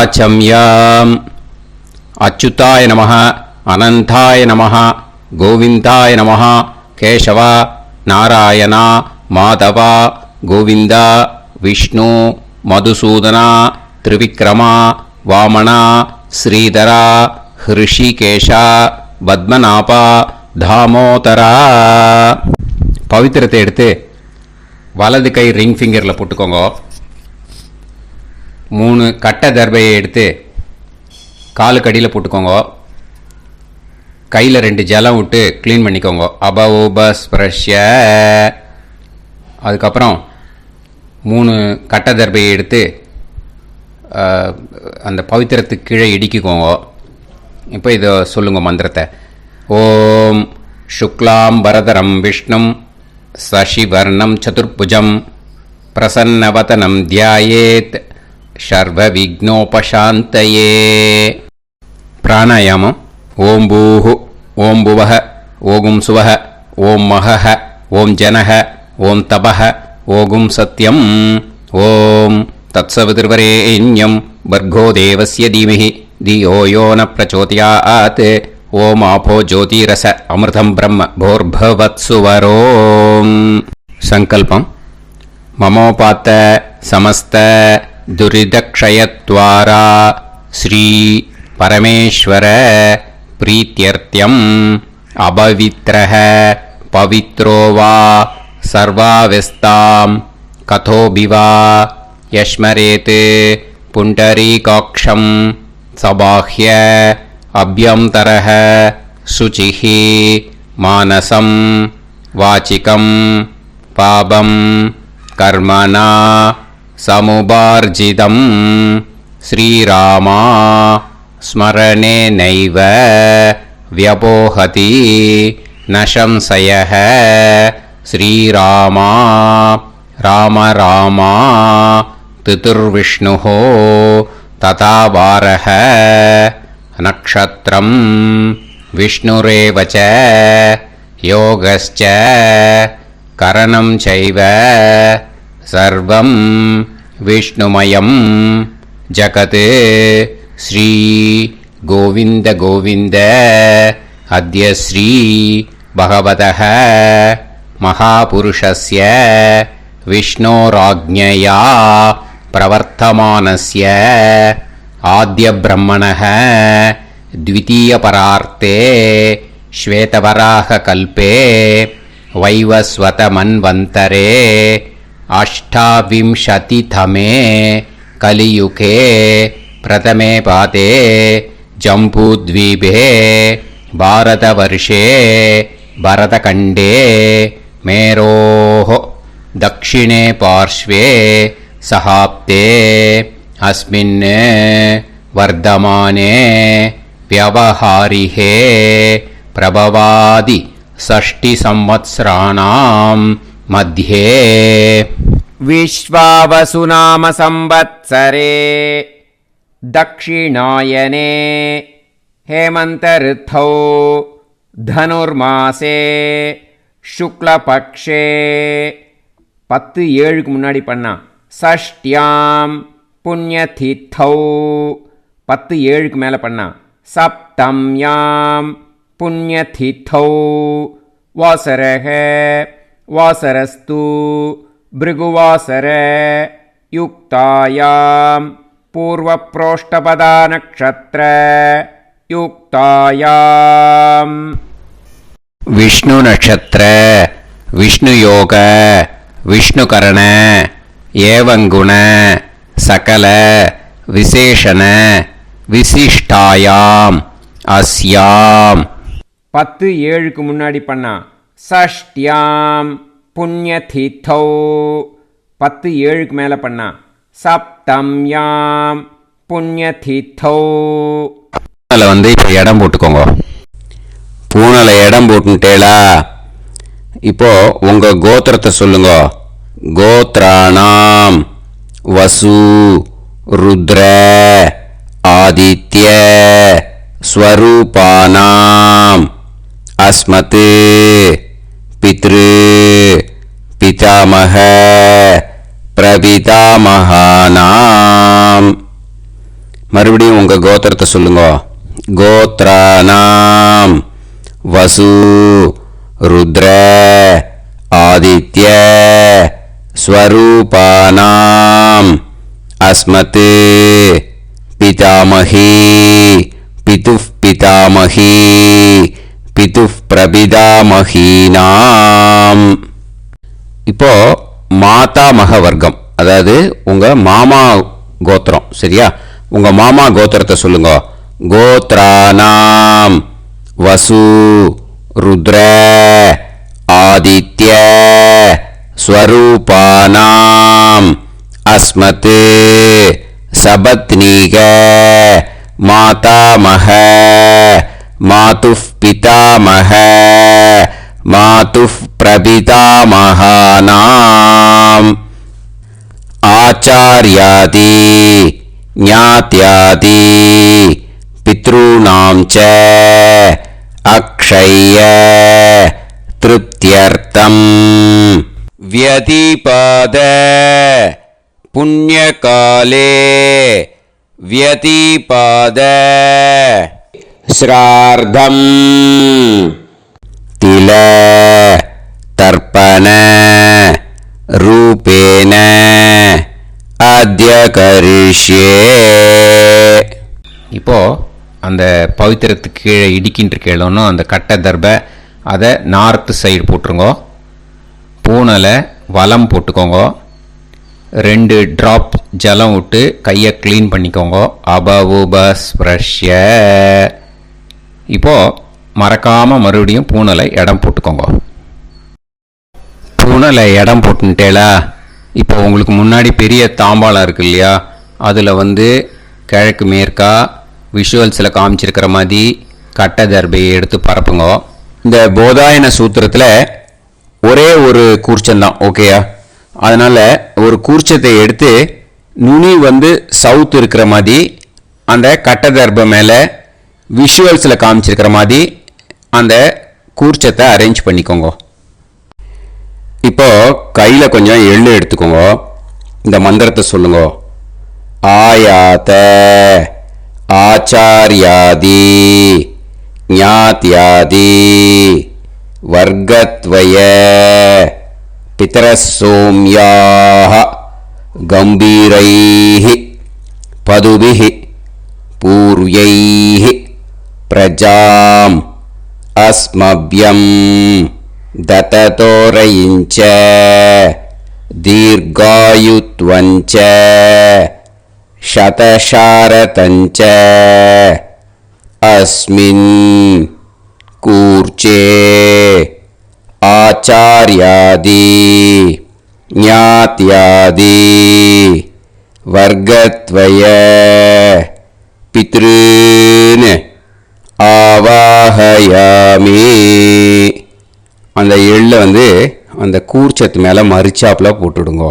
ஆச்சம்யாம். அச்சுதாய நமः, அனந்தாய நமः, கோவிந்தாய நமः, கேசவா, நாராயணா, மாதவா, கோவிந்தா, விஷ்ணு, மதுசூதனா, திரிவிக்ரமா, வாமனா, ஸ்ரீதரா, ஹிருஷிகேஷா, பத்மநாபா, தாமோதரா. பவித்திரத்தை எடுத்து வலது கை ரிங் ஃபிங்கரில் போட்டுக்கோங்க. 3 கட்டை தர்பையை எடுத்து காலுக்கடியில் போட்டுக்கோங்க. கையில் 2 ஜலம் விட்டு க்ளீன் பண்ணிக்கோங்க. அபௌபஸ்பிரஷ்ய. அதுக்கப்புறம் 3 கட்டை தர்பையை எடுத்து அந்த பவித்திரத்துக்கு கீழே இடிக்கிக்கோங்க. இப்போ இதை சொல்லுங்க மந்திரத்தை. ஓம் சுக்லாம் வரதரம் விஷ்ணும் சசிவர்ணம் சதுர்புஜம் பிரசன்னவதனம் தியாயேத் சர்வ விக்னோபசாந்தயே. பிராணாயாமம். ஓம் பூஹு, ஓம் புவஹ, ஓகும் சுவஹ, ஓம் மஹஹ, ஓம் ஜனஹ, ஓம் தபஹ, ஓகும் சத்யம். ஓம் தத்சவிதுர்வரேண்யம் பர்கோ தேவஸ்ய தீமஹி தியோ யோ ந பிரச்சோதயாத். ஓம் ஆபோ ஜோதிரச அமிர்தம் பிரம்ம போர்பவத்சுவரோம். சங்கல்பம். மமோபாத்த சமஸ்த துரிதக்ஷயத்வாரா ஸ்ரீ பரமேஸ்வர பிரீத்யர்த்தியம் அபவித்ரஹ பவித்ரோ வா சர்வாவஸ்தாம் கதோபிவா யஸ்மரேத் புண்டரீகாக்ஷம் சபாஹ்ய அப்யந்தரஹ சுசிஹி மானசம் வாச்சிகம் பாபம் கர்மணா சமுபார்ஜிதம் ஸ்ரீராமா ஸ்மரணேனைவ வ்யபோஹதி நசம்சயஹ. ஸ்ரீராமா ராம ராமா திதிர்விஷ்ணுஹோ ததா வாரஹ. நக்ஷத்ரம் விஷ்ணுரேவச யோகஸ்ச கரணம் சைவ சர்வம் விஷ்ணுமயம் ஜகத். ஸ்ரீ கோவிந்த கோவிந்த அத்ய ஸ்ரீ பகவதः மகாபுருஷஸ்ய விஷ்ணோராஜ்ஞயா பிரவர்த்தமானஸ்ய ஆத்ய பிரம்மணः த்விதீயபரார்த்தே ஸ்வேதவராக கல்பே வைவஸ்வத மன்வந்தரே அஷ்டாவிம்சதிதமே கலியுகே பிரதமே பாதே ஜம்பூத்வீபே பாரதவர்ஷே பரதகண்டே மேரோः தக்ஷிணே பார்ஷ்வே சஹாப்தே அஸ்மின் வர்தமானே व्यवहारिहे प्रभवादि षष्टि संवत्सराणां मध्ये विश्वावसुनाम संवत्सरे दक्षिणायने हेमंत ऋतौ धनुर्मासे शुक्लपक्षे 10-7 முன்னாடி பண்ணா षष्ट्यां पुण्यतिथौ 10-7 மேலே பண்ணா सप्तम्यां पुण्यतिथौ वासरः वासरस्तु भृगुवासर युक्तायां पूर्वप्रोष्ठपदा नक्षत्र युक्तायां विष्णु नक्षत्र विष्णु योग विष्णुकरण एवं गुण सकल विशेषण விசிஷ்டாயாம் அஸ்யாம் 10-7 முன்னாடி பண்ணா ஷஷ்ட்யாம் புண்ணியதிதௌ 10-7 மேலே பண்ணா சப்தம்யாம் புண்ணியதிதௌ. பூனலை இப்போ இடம் போட்டுக்கோங்க. பூனலை இடம் போட்டுட்டேளா? இப்போ உங்க கோத்திரத்தை சொல்லுங்க. கோத்ராணாம் வசு ருத்ர ஆதித்ய ஸ்வரூபானாம் அஸ்மத் பித்ரு பிதாமக பிரபிதாமகானாம் மறுபடியும் உங்கள் கோத்திரத்தை சொல்லுங்க. கோத்ரானாம் வசு ருத்ர ஆதித்ய ஸ்வரூபானாம் அஸ்மத் பிதாமகி பிதுஃப் பிதாமகி பிதுஃப் பிரபிதாமகீனாம். இப்போ மாதாமக வர்க்கம், அதாவது உங்க மாமா கோத்திரம். சரியா? உங்க மாமா கோத்திரத்தை சொல்லுங்க. கோத்ரானாம் வசு ருத்ர ஆதித்ய ஸ்வரூபானாம் அஸ்மத் சபத்னீக மாதாமக மாதுஃப் பிதாமக மாதுஃப் பிரபிதாமகானாம் ஆச்சார்யாதி ஞாத்யாதி பித்ருணாம் ச அக்ஷய திருப்தியர்த்தம் வியதிபாத புண்ணியகாலே வியதிபாத ஸ்ரார்த்தம் தில தர்ப்பண ரூபேன அத்ய கரிஷ்யே. இப்போ அந்த பவித்திரத்துக்கு கீழே இடிக்கின்ற கீழே அந்த கட்டை தர்பை அதை நார்த்து சைடு போட்டுருங்க. பூனலை வலம் போட்டுக்கோங்க. 2 ட்ராப் ஜலம் விட்டு கையை க்ளீன் பண்ணிக்கோங்க. அபவுபஸ்ப்ரஷ்ய. இப்போ மறக்காமல் மறுபடியும் பூனலை இடம் போட்டுக்கோங்க. பூனலை இடம் போட்டுட்டேலா? இப்போ உங்களுக்கு முன்னாடி பெரிய தாம்பாளம் இருக்கு இல்லையா, அதில் கிழக்கு மேற்கா விஷுவல்ஸில் காமிச்சிருக்கிற மாதிரி கட்டை தர்பையை எடுத்து பரப்புங்க. இந்த போதாயன சூத்திரத்தில் ஒரே ஒரு கூர்ச்சந்தான், ஓகேயா? அதனால் ஒரு கூர்ச்சத்தை எடுத்து நுனி சவுத் இருக்கிற மாதிரி அந்த கட்டை தர்பை மேலே விஷுவல்ஸில் காமிச்சிருக்கிற மாதிரி அந்த கூர்ச்சத்தை அரேஞ்ச் பண்ணிக்கோங்க. இப்போ கையில் கொஞ்சம் எள்ளு எடுத்துக்கோங்க. இந்த மந்திரத்தை சொல்லுங்க. ஆயாத ஆச்சார்யாதி ஞாத்யாதி வர்க்கத்வய பிதரசோம்யாஹ கம்பீரைஹி பதுபிஹி பூர்வைஹி பிரஜாம் அஸ்மவ்யம் தததோரயிஞ்ச தீர்காயுத்வஞ்ச சதசாரதஞ்ச அஸ்மின் கூர்ச்சே ஆச்சார்யாதி ஞாத்யாதி வர்க்கத்வய பித்ருன் ஆவாஹயாமி. அந்த எள்ளை அந்த கூர்ச்சத்து மேலே மரிச்சாப்பில் போட்டுடுங்க.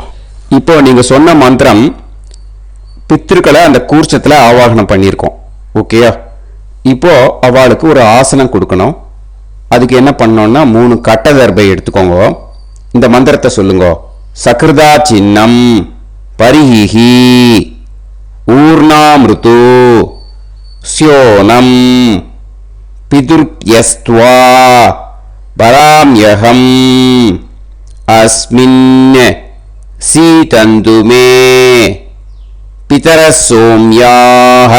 இப்போ நீங்கள் சொன்ன மந்திரம் பித்ருக்களை அந்த கூர்ச்சத்தில் ஆவாகனம் பண்ணியிருக்கோம், ஓகேயா? இப்போ அவளுக்கு ஒரு ஆசனம் கொடுக்கணும். அதுக்கு என்ன பண்ணோம்னா 3 கட்டை தர்பை எடுத்துக்கோங்க. இந்த மந்திரத்தை சொல்லுங்க. சக்ருதா சின்னம் பரிஹி ஊர்ணாமிருத்து ஸ்யோனம் பிதுர்யஸ்த்வா பராம்யகம் அஸ்மின் சீதந்து மே பிதரசோம்யாஹ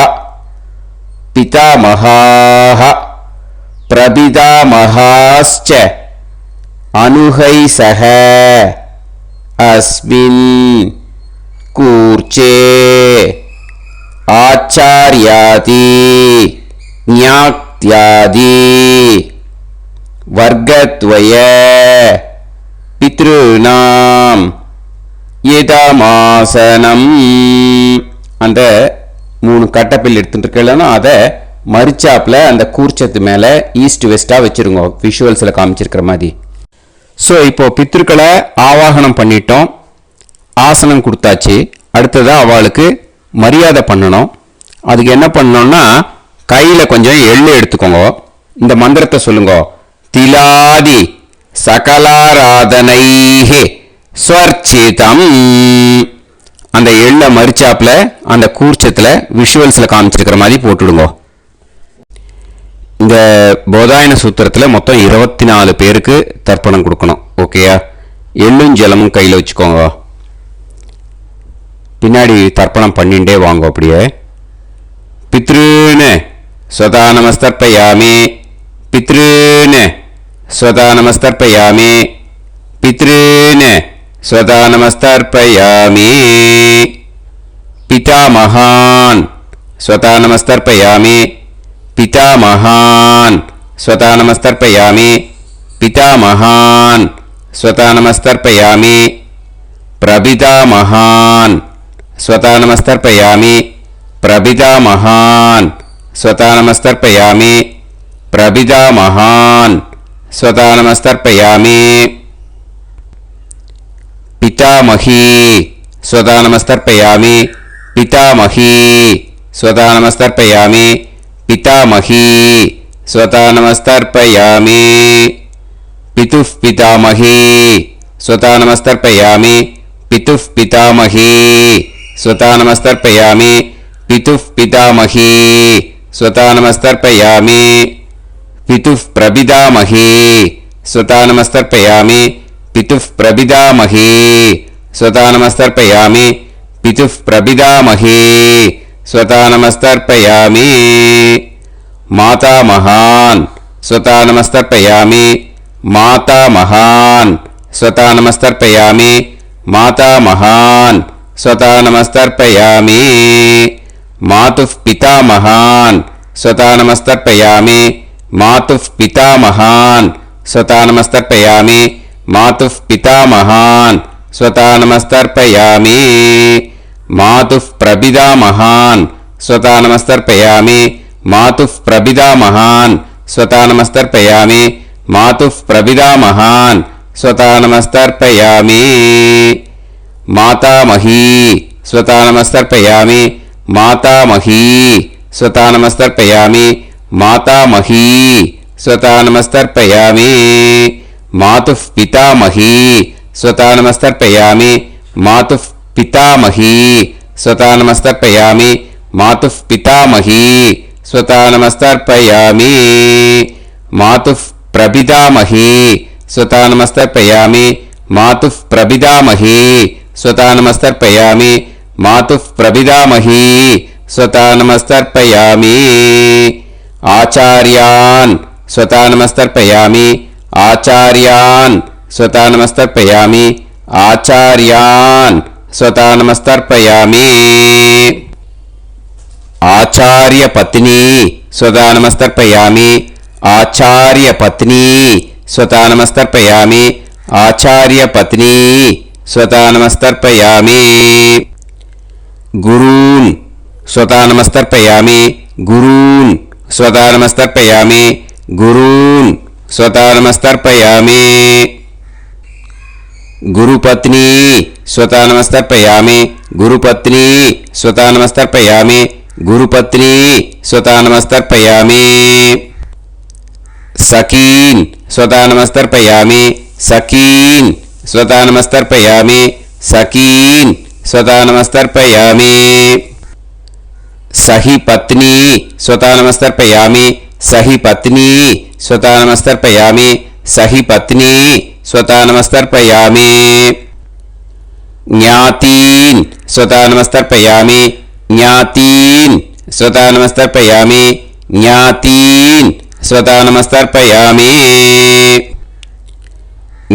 பிதாமகாஹ பிரபிதாமகாஸ்ச அனுஹைசஹ அஸ்மின் கூர்ச்சே ஆச்சார்யாதி ஞாத்யாதி வர்க்கத்வய பித்ருநாம் இதமாசனம். அந்த 3 கட்டப்பில் எடுத்துட்டு இருக்கலன்னா அதை மரிச்சாப்பில் அந்த கூர்ச்சத்து மேலே ஈஸ்ட் வெஸ்ட்டாக வச்சுருங்க, விஷுவல்ஸில் காமிச்சிருக்கிற மாதிரி. ஸோ இப்போ பித்ருக்களை ஆவாகனம் பண்ணிட்டோம், ஆசனம் கொடுத்தாச்சு. அடுத்ததாக அவளுக்கு மரியாதை பண்ணணும். அதுக்கு என்ன பண்ணணும்னா கையில் கொஞ்சம் எள்ளு எடுத்துக்கோங்க. இந்த மந்திரத்தை சொல்லுங்க. திலாதி சகலாராதனைஹி ஸ்வர்ச்சிதம் அந்த எள்ள மரிச்சாப்பில் அந்த கூர்ச்சத்தில் விஷுவல்ஸில் காமிச்சிருக்கிற மாதிரி போட்டுடுங்க. இந்த போதாயன சூத்திரத்தில் மொத்தம் 24 பேருக்கு தர்ப்பணம் கொடுக்கணும். ஓகேயா? எள்ளும் ஜலமும் கையில் வச்சுக்கோங்க. பின்னாடி தர்ப்பணம் பண்ணிண்டே வாங்க. அப்படியே பித்ருன்னு ஸ்வதா நமஸ்தர்ப்பயாமி, பித்ருன்னு ஸ்வதா நமஸ்தர்ப்பயாமி, பித்ருன்னு ஸ்வதா நமஸ்தர்ப்பயாமி, பிதாமகான் ஸ்வதா நமஸ்தர்ப்பயாமி, பிதாமகான் ஸ்வதா நமஸ்தர்ப்பயாமி, பிதாமகான் ஸ்வதா நமஸ்தர்ப்பயாமி, பிரபிதாமகான் ஸ்வதா நமஸ்தர்ப்பயாமி, பிரபிதாமகான் ஸ்வதா நமஸ்தர்ப்பயாமி, பிரபிதாமகான் ஸ்வதா நமஸ்தர்ப்பயாமி, பிதாமகி ஸ்வதா நமஸ்தர்ப்பயாமி, பிதாமகி ஸ்வதா நமஸ்தர்ப்பயாமி, பிதாமகி ஸ்வதா நமஸ்தர்ப்பயாமி, பிதுஃப் பிதாமகி ஸ்வதா நமஸ்தர்ப்பயாமி, பிதுஃப் பிதாமகி ஸ்வதா நமஸ்தர்ப்பயாமி, பிதுஃப் பிதாமகி ஸ்வதா நமஸ்தர்ப்பயாமி, பிதுஃப் பிரபிதாமகி ஸ்வதா நமஸ்தர்ப்பயாமி, பிதுஃப் பிரபிதாமகி ஸ்வதா நமஸ்தர்ப்பயாமி, பிதுஃப் பிரபிதாமகி ஸ்வதா நமஸ்தர்ப்பயாமி, மாதாமகான் ஸ்வதா நமஸ்தர்ப்பயாமி, மாதாமகான் ஸ்வதா நமஸ்தர்ப்பயாமி, மாதாமகான் ஸ்வதா நமஸ்தர்ப்பயாமி, மாதுஃப் பிதாமகான் ஸ்வதா நமஸ்தர்ப்பயாமி, மாதுஃப் பிதாமகான் ஸ்வதா நமஸ்தர்ப்பயாமி, மாதுஃப் பிதாமகான் ஸ்வதா நமஸ்தர்ப்பயாமி, மாதுஃப் பிரபிதாமகான் ஸ்வதா நமஸ்தர்ப்பயாமி, மாதுஃப் பிரபிதாமகான் ஸ்வதா நமஸ்தர்ப்பயாமி, மாதுஃப் பிரபிதாமகான் ஸ்வதா நமஸ்தர்ப்பயாமி, மாதாமகி ஸ்வதா நமஸ்தர்ப்பயாமி, மாதாமகி ஸ்வதா நமஸ்தர்ப்பயாமி, மாதாமகி ஸ்வதா நமஸ்தர்ப்பயாமி, மாதுஃப் பிதாமகி ஸ்வதா நமஸ்தர்ப்பயாமி, மாதுஃப் பிதாமகி ஸ்வதா நமஸ்தர்ப்பயாமி, மாதுஃப் பிதாமகி ஸ்வதா நமஸ்தர்ப்பயாமி, மாதுஃப் பிரபிதாமகி ஸ்வதா நமஸ்தர்ப்பயாமி, மாதுஃப் பிரபிதாமகி ஸ்வதா நமஸ்தர்ப்பயாமி, மாதுஃப் பிரபிதாமகி ஸ்வதா நமஸ்தர்ப்பயாமி, ஆச்சார்யான் ஸ்வதா நமஸ்தர்ப்பயாமி, ஆச்சார்யான் ஸ்வதா நமஸ்தர்ப்பயாமி, ஆச்சார்யான் ஸ்வதா நமஸ்தர்ப்பயாமி, ஆச்சார்ய பத்னி ஸ்வதா நமஸ்தர்ப்பயாமி, ஆச்சார்ய பத்னி ஸ்வதா நமஸ்தர்ப்பயாமி, ஆச்சார்ய பத்னி ஸ்வதா நமஸ்தர்ப்பயாமி, குரூன் ஸ்வதா நமஸ்தர்ப்பயாமி, குரூன் ஸ்வதா நமஸ்தர்ப்பயாமி, குரூன் ஸ்வதா நமஸ்தர்ப்பயாமி, குருபத்னி ஸ்வதா நமஸ்தர்ப்பயாமி, குருபத்னி ஸ்வதா நமஸ்தர்ப்பயாமி, குருபத்னி ஸ்வதா நமஸ்தர்ப்பயாமி, சகீன் ஸ்வதா நமஸ்தர்ப்பயாமி, சகீன் ஸ்வதா நமஸ்தர்ப்பயாமி, சகீன் ஸ்வதா நமஸ்தர்ப்பயாமி, சஹி பத்னி ஸ்வதா நமஸ்தர்ப்பயாமி, சஹி பத்னி ஸ்வதா நமஸ்தர்ப்பயாமி, சஹி பத்னி ஸ்வதா நமஸ்தர்ப்பயாமி, ஞாதீன் ஸ்வதா நமஸ்தர்ப்பயாமி, ஞாதீன் ஸ்வதா நமஸ்தர்ப்பயாமி, ஞாதீன் ஸ்வதா நமஸ்தர்ப்பயாமி,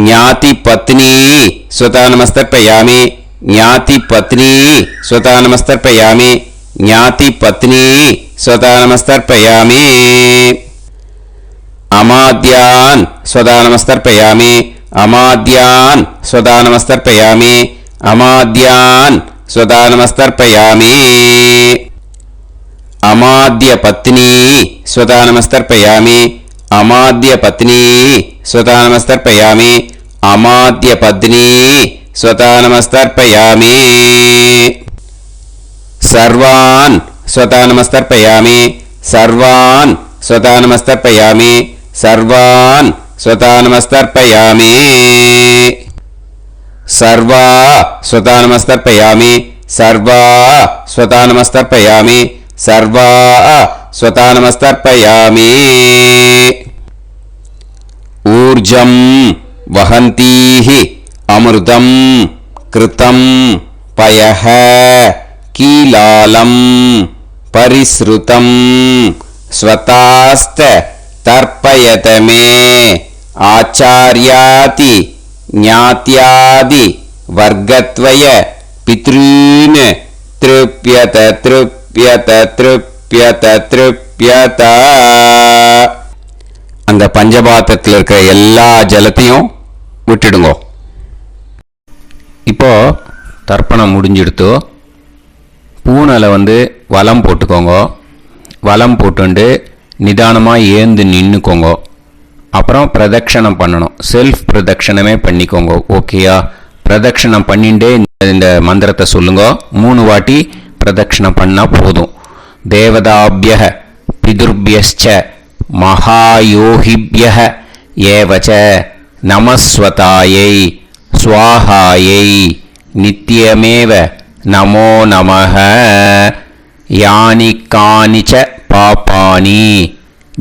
ஞாதி பத்னி ஸ்வதா நமஸ்தர்ப்பயாமி, ஞாதி பத்னி ஸ்வதா நமஸ்தர்ப்பயாமி, ஞாதி பத்னி ஸ்வதா நமஸ்தர்ப்பயாமி, அமாத்யான் ஸ்வதா நமஸ்தர்ப்பயாமி, அமாத்யான் ஸ்வதா நமஸ்தர்ப்பயாமி, அமாத்யான் ஸ்வதா நமஸ்தர்ப்பயாமி, அமாத்ய பத்னி ஸ்வதா நமஸ்தர்ப்பயாமி, அமாத்ய பத்னி ஸ்வதா நமஸ்தர்ப்பயாமி, அமாத்ய பத்னி ஸ்வதா நமஸ்தர்ப்பயாமி, சர்வான் ஸ்வதா நமஸ்தர்ப்பயாமி, சர்வான் ஸ்வதா நமஸ்தர்ப்பயாமி, சர்வான் ஸ்வதா நமஸ்தர்ப்பயாமி, சர்வா ஸ்வதா நமஸ்தர்ப்பயாமி, सर्वा स्वतानमस्तर्पयामि सर्वा स्वतानमस्तर्पयामि ऊर्जं वहन्तीः अमृतं कृतं पयः कीलालं परिसृतं स्वतास्त तर्पयत मे आचार्याति ज्ञात्यादि वर्गत्वय पितॄन् तृप्यत तृप्यत तृप्यत तृप्यत அந்த பஞ்சபாத்திரத்தில் இருக்கிற எல்லா ஜலத்தையும் விட்டுடுங்க. இப்போ தர்ப்பணம் முடிஞ்சிடுத்து. பூனலை வலம் போட்டுக்கோங்க. வலம் போட்டுண்டு நிதானமாக ஏந்து நின்றுக்கோங்க. அப்புறம் பிரதட்சணம் பண்ணணும். செல்ஃப் பிரதட்சணமே பண்ணிக்கோங்க. ஓகேயா? பிரதட்சணம் பண்ணிண்டே இந்த மந்திரத்தை சொல்லுங்க. 3 வாட்டி பிரதட்சணம் பண்ணால் போதும். தேவதாபிய பிதுர்பியச்ச மகாயோகிபிய ஏவச்ச நமஸ்வதாயை ஸ்வாஹாயை நித்யமேவ நமோ நமஹ யானி கானிச்ச பாபானி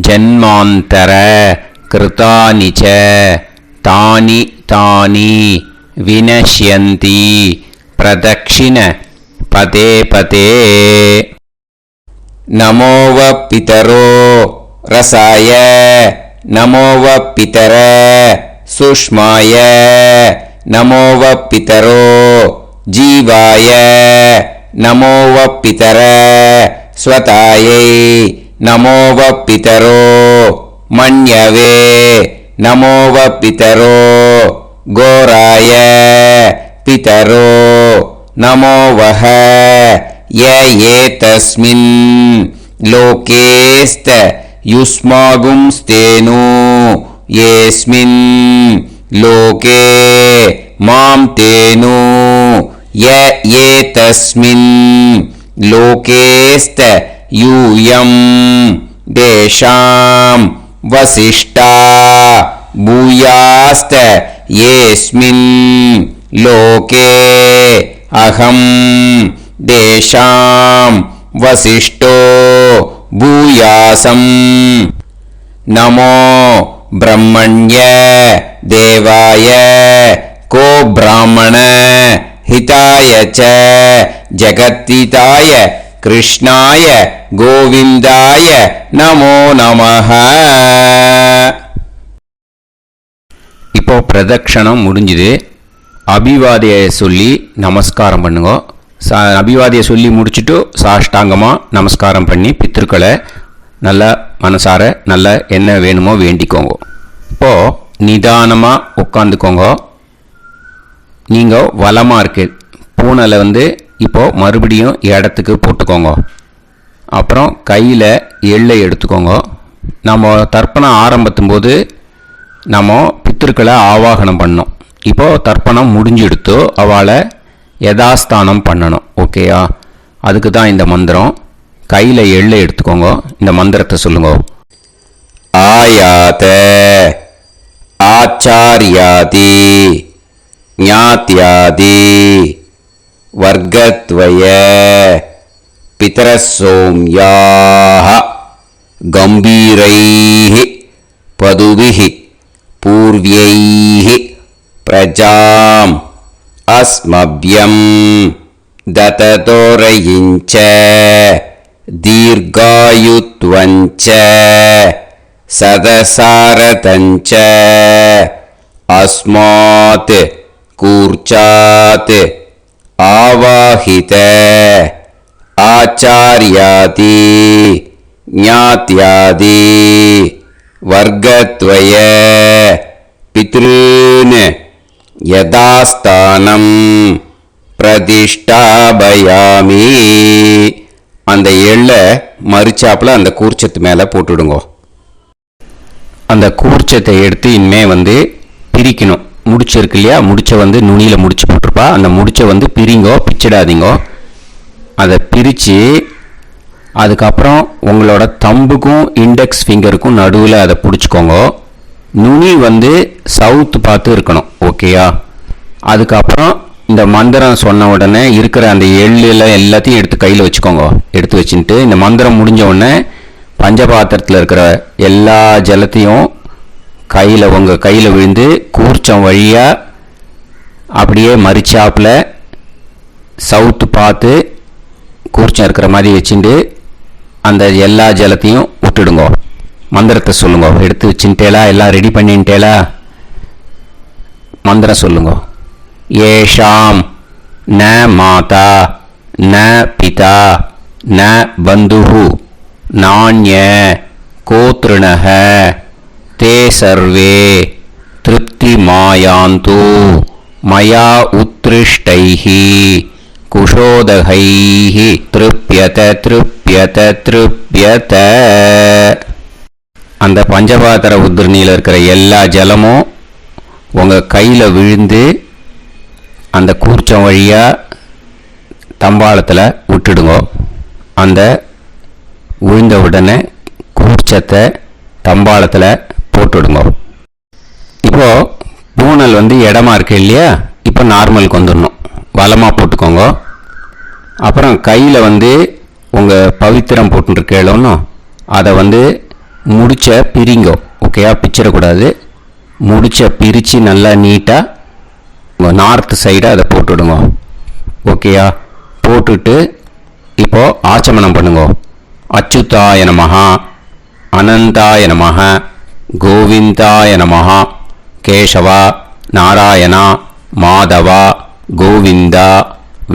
ஜன்மாந்தர கிருதானி ச தானி தானி வினஷ்யந்தி பிரதக்ஷிண பதே பதே நமோவ பிதரோ ரசாய நமோவ பிதர சுஷ்மாய நமோவ பிதரோ ஜீவாய நமோவ பிதர ஸ்வதாயை நமோவ பிதரோ மன்யவே நமோவ பிதரோ கோராய பிதரோ நமோவஹ ய ஏதஸ்மின் லோகேஸ்த யுஸ்மாகும்ஸ்தேனு ஏஸ்மின் லோகே மாம் தேனு ய ஏதஸ்மின் லோகேஸ்த யூயம் தேஷாம் வசிஷ்டா பூயாஸ்த ஏஸ்மின் லோகே அகம் தேஷாம் வசிஷ்டோ பூயாசம் நமோ பிரம்மண்ய தேவாய கோ பிராமண ஹிதாய ச ஜகத்ஹிதாய கிருஷ்ணாய கோவிந்தாய நமோ நமஹ. இப்போ பிரதட்சணம் முடிஞ்சுது. அபிவாதியை சொல்லி நமஸ்காரம் பண்ணுங்க. அபிவாதியை சொல்லி முடிச்சுட்டு சாஷ்டாங்கமாக நமஸ்காரம் பண்ணி பித்திருக்களை நல்லா மனசார நல்லா என்ன வேணுமோ வேண்டிக்கோங்க. இப்போது நிதானமாக உட்காந்துக்கோங்க. நீங்கள் வலமாக இருக்கு பூனலை இப்போது மறுபடியும் இடத்துக்கு போட்டுக்கோங்க. அப்புறம் கையில் எள்ளை எடுத்துக்கோங்க. நம்ம தர்ப்பணம் ஆரம்பிக்கும் போது நம்ம பித்திருக்களை ஆவாகனம் பண்ணோம். இப்போது தர்ப்பணம் முடிஞ்செடுத்து அவளை யதாஸ்தானம் பண்ணணும். ஓகேயா? அதுக்கு தான் இந்த மந்திரம். கையில் எள்ளை எடுத்துக்கோங்க. இந்த மந்திரத்தை சொல்லுங்க. ஆயாத ஆச்சாரியாதி ஞாத்யாதி வர்க்கத்வய பிதரசோம்யாஹ கம்பீரைஹ பதுபிஹ பூர்வ்யைஹ பிரஜாம் அஸ்மப்யம் தததோரயிஞ்ச தீர்காயுத்வஞ்ச சதசாரதஞ்ச அஸ்மாத் கூர்ச்சாத் ஆவாஹித ஆச்சார்யாதி ஞாத்யாதி வர்க்கத்வய பித்ருன் யதாஸ்தானம் பிரதிஷ்டாபயாமி. அந்த எள்ளை மறிச்சாப்பில் அந்த கூர்ச்சத்து மேலே போட்டுடுங்க. அந்த கூர்ச்சத்தை எடுத்து இனிமே பிரிக்கணும். முடிச்சு இருக்கு இல்லையா? முடிச்சை நுனியில் முடிச்சு போட்டிருப்பா. அந்த முடிச்சை பிரிங்கோ, பிச்சிடாதீங்கோ. அதை பிரித்து அதுக்கப்புறம் உங்களோட தம்புக்கும் இண்டெக்ஸ் ஃபிங்கருக்கும் நடுவில் அதை பிடிச்சிக்கோங்க. நுனி சவுத்து பார்த்து இருக்கணும். ஓகேயா? அதுக்கப்புறம் இந்த மந்திரம் சொன்ன உடனே இருக்கிற அந்த எள்ளில் எல்லாத்தையும் எடுத்து கையில் வச்சுக்கோங்க. எடுத்து வச்சுட்டு இந்த மந்திரம் முடிஞ்ச உடனே பஞ்சபாத்திரத்தில் இருக்கிற எல்லா ஜலத்தையும் உங்கள் கையில் விழுந்து கூர்ச்சம் வழியாக அப்படியே மறிச்சாப்பில் சவுத்து பார்த்து கூர்ச்சம் இருக்கிற மாதிரி வச்சுட்டு அந்த எல்லா ஜலத்தையும் விட்டுடுங்க. மந்திரத்தை சொல்லுங்க. எடுத்து வச்சுட்டேலா, எல்லாம் ரெடி பண்ணிட்டேலா? மந்திரம் சொல்லுங்க. ஏஷாம் ந மாதா ந பிதா ந பந்துஹு நாண்ய கோத்ருணஹ தே சர்வே திருப்தி மாயாந்து மயா உத்ருஷ்டைஹி குஷோதகைஹி திருப்யத திருப்யத திருப்யத. அந்த பஞ்சபாத்திர உத்ரணியில் இருக்கிற எல்லா ஜலமும் உங்கள் கையில் விழுந்து அந்த கூர்ச்சம் வழியாக தம்பாளத்தில் விட்டுடுங்க. அந்த விழுந்த உடனே கூர்ச்சத்தை தம்பாளத்தில் போட்டுடுங்க. இப்போது பூனல் இடமா இருக்கு இல்லையா, இப்போ நார்மலுக்கு வந்துடணும். வலமாக போட்டுக்கோங்க. அப்புறம் கையில் உங்கள் பவித்திரம் போட்டுருக்கேளோன்னு அதை முடிச்ச பிரிங்கோ. ஓகேயா? பிச்சிடக்கூடாது. முடிச்ச பிரித்து நல்லா நீட்டாக உங்கள் நார்த் சைடை அதை போட்டுவிடுங்க. ஓகேயா? போட்டுட்டு இப்போது ஆச்சமனம் பண்ணுங்க. அச்சுதாய நமஹ, அனந்தாய நமஹ, கோவிந்தாய நமஹ, கேசவா, நாராயணா, மாதவா, கோவிந்தா,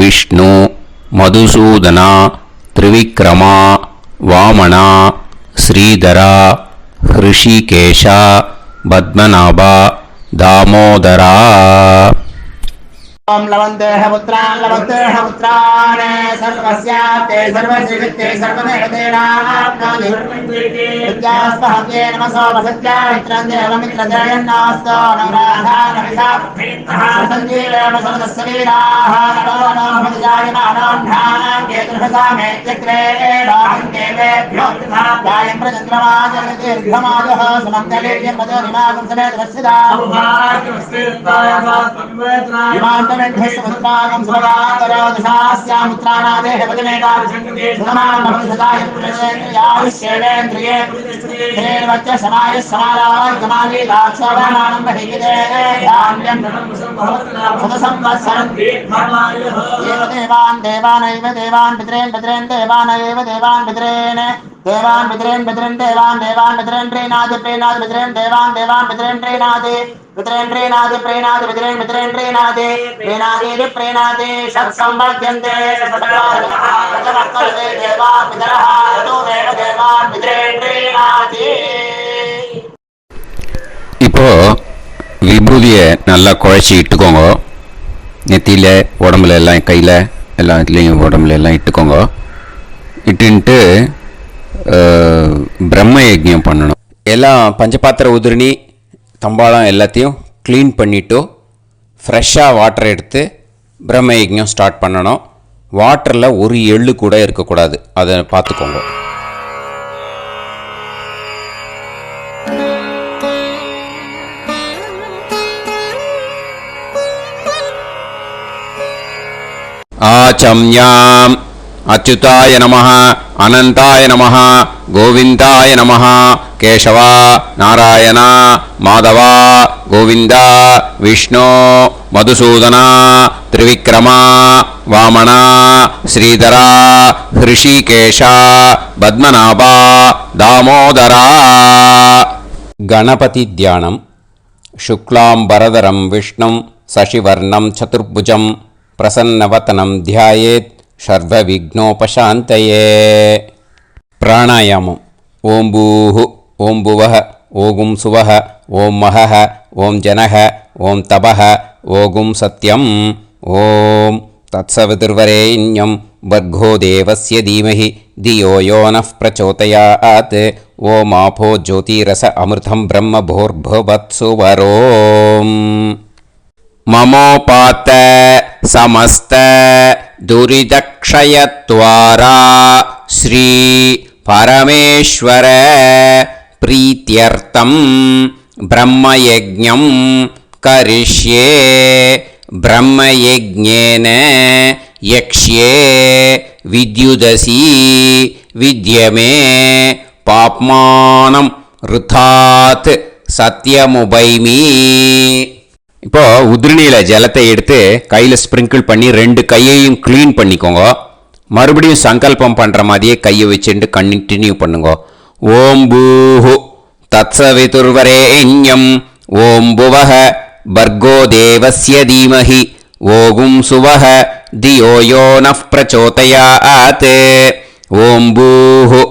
விஷ்ணு, மதுசூதனா, திரிவிக்ரமா, வாமனா, ஸ்ரீதரா, ஹிருஷிகேஷா, பத்மநாபா, தாமோதரா. ओम लवन्तेह पुत्रान् सर्वस्याप्ते सर्वसिद्धिते सर्वदेवतेनाप्नोति विद्यास्महते नमसो वसत्यामित्रं देवमित्रजयन्नास्तो नवराधानविषाप्तः सञ्जीवेम सर्वस्वीराः नमो भजायमानान्धानां केतुर्भसामेत्यग्रे राहं देवेभ्यो गायं प्रचन्द्रमाजगतिर्घमाजः समन्तलीर्यं पदनिमागं समेत वस्यदा इमान्तमेध्यस्वपुत्रागं सुभगान्तरोदशास्यामुत्रानादेह पतिमेकाभिषङ्कृते सुधमान् भविष्यदाय पुरुषेन्द्रियाविश्येवेन्द्रिये हेर्वच्च समायः समाराय कमाली दाक्षोभमानं बहिगिदे धान्यं सुतसंवत्सरं एव देवान् देवानैव देवान् पितॄन् पितॄन् देवानैव देवान् पितॄन् देवान् पितॄन् पितॄन् देवान् देवान् पितॄन् प्रीणाति प्रीणाति पितॄन् देवान् देवान् पितॄन् प्रीणाति पितॄन् प्रीणाति प्रीणाति पितॄन् पितॄन् प्रीणाति प्रीणाति प्रीणाति षट्संवर्ध्यन्ते षट्वर्तते देवा पितरः ततो देव देवान् पितॄन् प्रीणाति. இப்போ விபூதியை நல்லா குழைச்சி இட்டுக்கோங்க. நெத்தியில், உடம்புல எல்லாம், கையில் எல்லாம் இதுலேயும் உடம்புல எல்லாம் இட்டுக்கோங்க. இட்டுன்ட்டு பிரம்ம யஜ்ஞம் பண்ணணும். எல்லாம் பஞ்சபாத்திர உதிரணி தம்பாளம் எல்லாத்தையும் க்ளீன் பண்ணிவிட்டு ஃப்ரெஷ்ஷாக வாட்டர் எடுத்து பிரம்ம யஜ்ஞம் ஸ்டார்ட் பண்ணணும். வாட்டரில் ஒரு எள்ளு கூட இருக்கக்கூடாது, அதை பார்த்துக்கோங்க. ஆச்சம்யாம் அச்சுதாய நமஹ, அனந்தாய நமஹ, கோவிந்தாய நமஹ, கேசவா, நாராயணா, மாதவா, கோவிந்தா, விஷ்ணு, மதுசூதனா, திரிவிக்ரமா, வாமனா, ஸ்ரீதரா, ஹிருஷிகேஷா, பத்மநாபா, தாமோதரா. கணபதி தியானம். சுக்லாம்பரதரம் விஷ்ணும் சசிவர்ணம் சதுர்புஜம் பிரசன்னவதனம் தியாயேத் சர்வவிக்னோபசாந்தயே. பிராணாயாமம். ஓம் பூஹு, ஓம் புவஹ, ஓகும் சுவஹ, ஓம் மஹஹ, ஓம் ஜனஹ, ஓம் தபஹ, ஓகும் சத்யம். ஓம் தத்சவிதுர்வரேண்யம் வர்கோ தேவஸ்ய தீமஹி தியோ யோ நः பிரச்சோதயாத். ஓம் ஆபோ ஜோதிரஸ அமிர்தம் பிரம்ம भूर्भुवत्सुवरोम्. ममोपात समस्त दुरिदक्षयत्वारा श्री परमेश्वर प्रीत्यर्थं ब्रह्मयज्ञं करिष्ये. ब्रह्मयज्ञेन यक्ष्ये विद्युदसी विद्यमे पाप्मानं ऋथात् சத்தியமுபைமி. இப்போ உதிரணியில் ஜலத்தை எடுத்து கையில் ஸ்ப்ரிங்கிள் பண்ணி 2 கையையும் க்ளீன் பண்ணிக்கோங்க. மறுபடியும் சங்கல்பம் பண்ணுற மாதிரியே கையை வச்சுட்டு கண்டினியூ பண்ணுங்க. ஓம் பூஹு தத்சவிதுர்வரேண்யம் ஓம் புவஹ பர்கோ தேவஸ்ய தீமஹி ஓகும் சுவஹ தியோ யோ நஃப் பிரச்சோதயாத். ஓம் பூஹு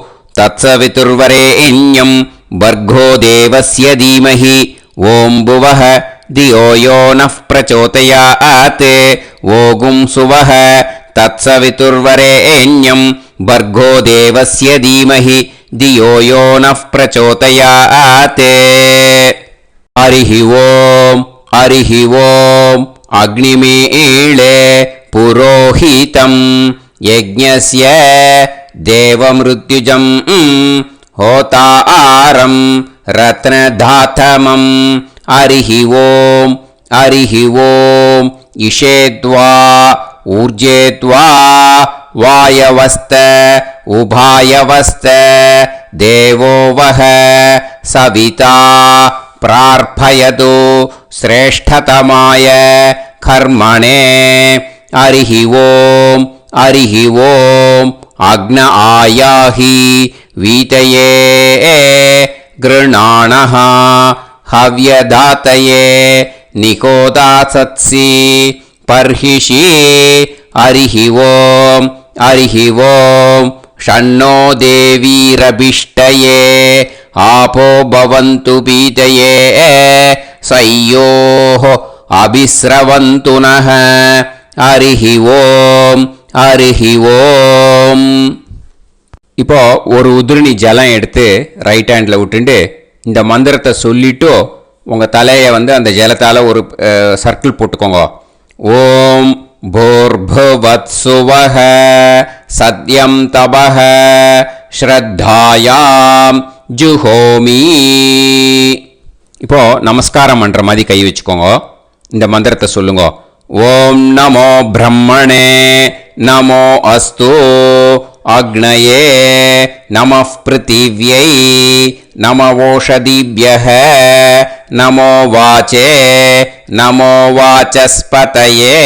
தத்சவிதுர்வரேண்யம் भर्गो देवस्य धीमहि ओं भुवः धियो यो नः प्रचोदयात्. ओगुं सुवः तत्सवितुर्वरेण्यं भर्गो देवस्य धीमहि धियो यो नः प्रचोदयात्. हरिः ओम् अग्निमीळे पुरोहितं यज्ञस्य देवमृत्युजं होतारं रत्नधातमं. हरिः ओम् इषेद्वा ऊर्जेद्वा वायवस्त उभायवस्त देवो वः सविता प्रार्थयतु श्रेष्ठतमाय कर्मणे. हरिः ओम् अग्न आयाहि वीतये गृणाणः हव्यदातये निकोदासत्सि पर्हिषि. हरिः ओम् षण्णो देवीरभिष्टये आपो भवन्तु पीतये सयोः अभिस्रवन्तु नः. हरिः ओम् இப்போ ஒரு உதிரணி ஜலம் எடுத்து ரைட் ஹேண்டில் விட்டுண்டு இந்த மந்திரத்தை சொல்லிட்டு உங்கள் தலையை அந்த ஜலத்தால் ஒரு சர்க்கிள் போட்டுக்கோங்க. ஓம் பூர்புவத்சுவஹ சத்யம் தபஹ ஸ்ரத்தாயாம் ஜுஹோமி. இப்போ நமஸ்காரம் பண்ணுற மாதிரி கை வச்சுக்கோங்க. இந்த மந்திரத்தை சொல்லுங்க. ஓம் நமோ பிரம்மணே நமோ அஸ்து அக்னயே நமः பிருத்திவ்யை நமவோஷதிभ्यः நமோ வாச்சே நமோ வாசஸ்பதயே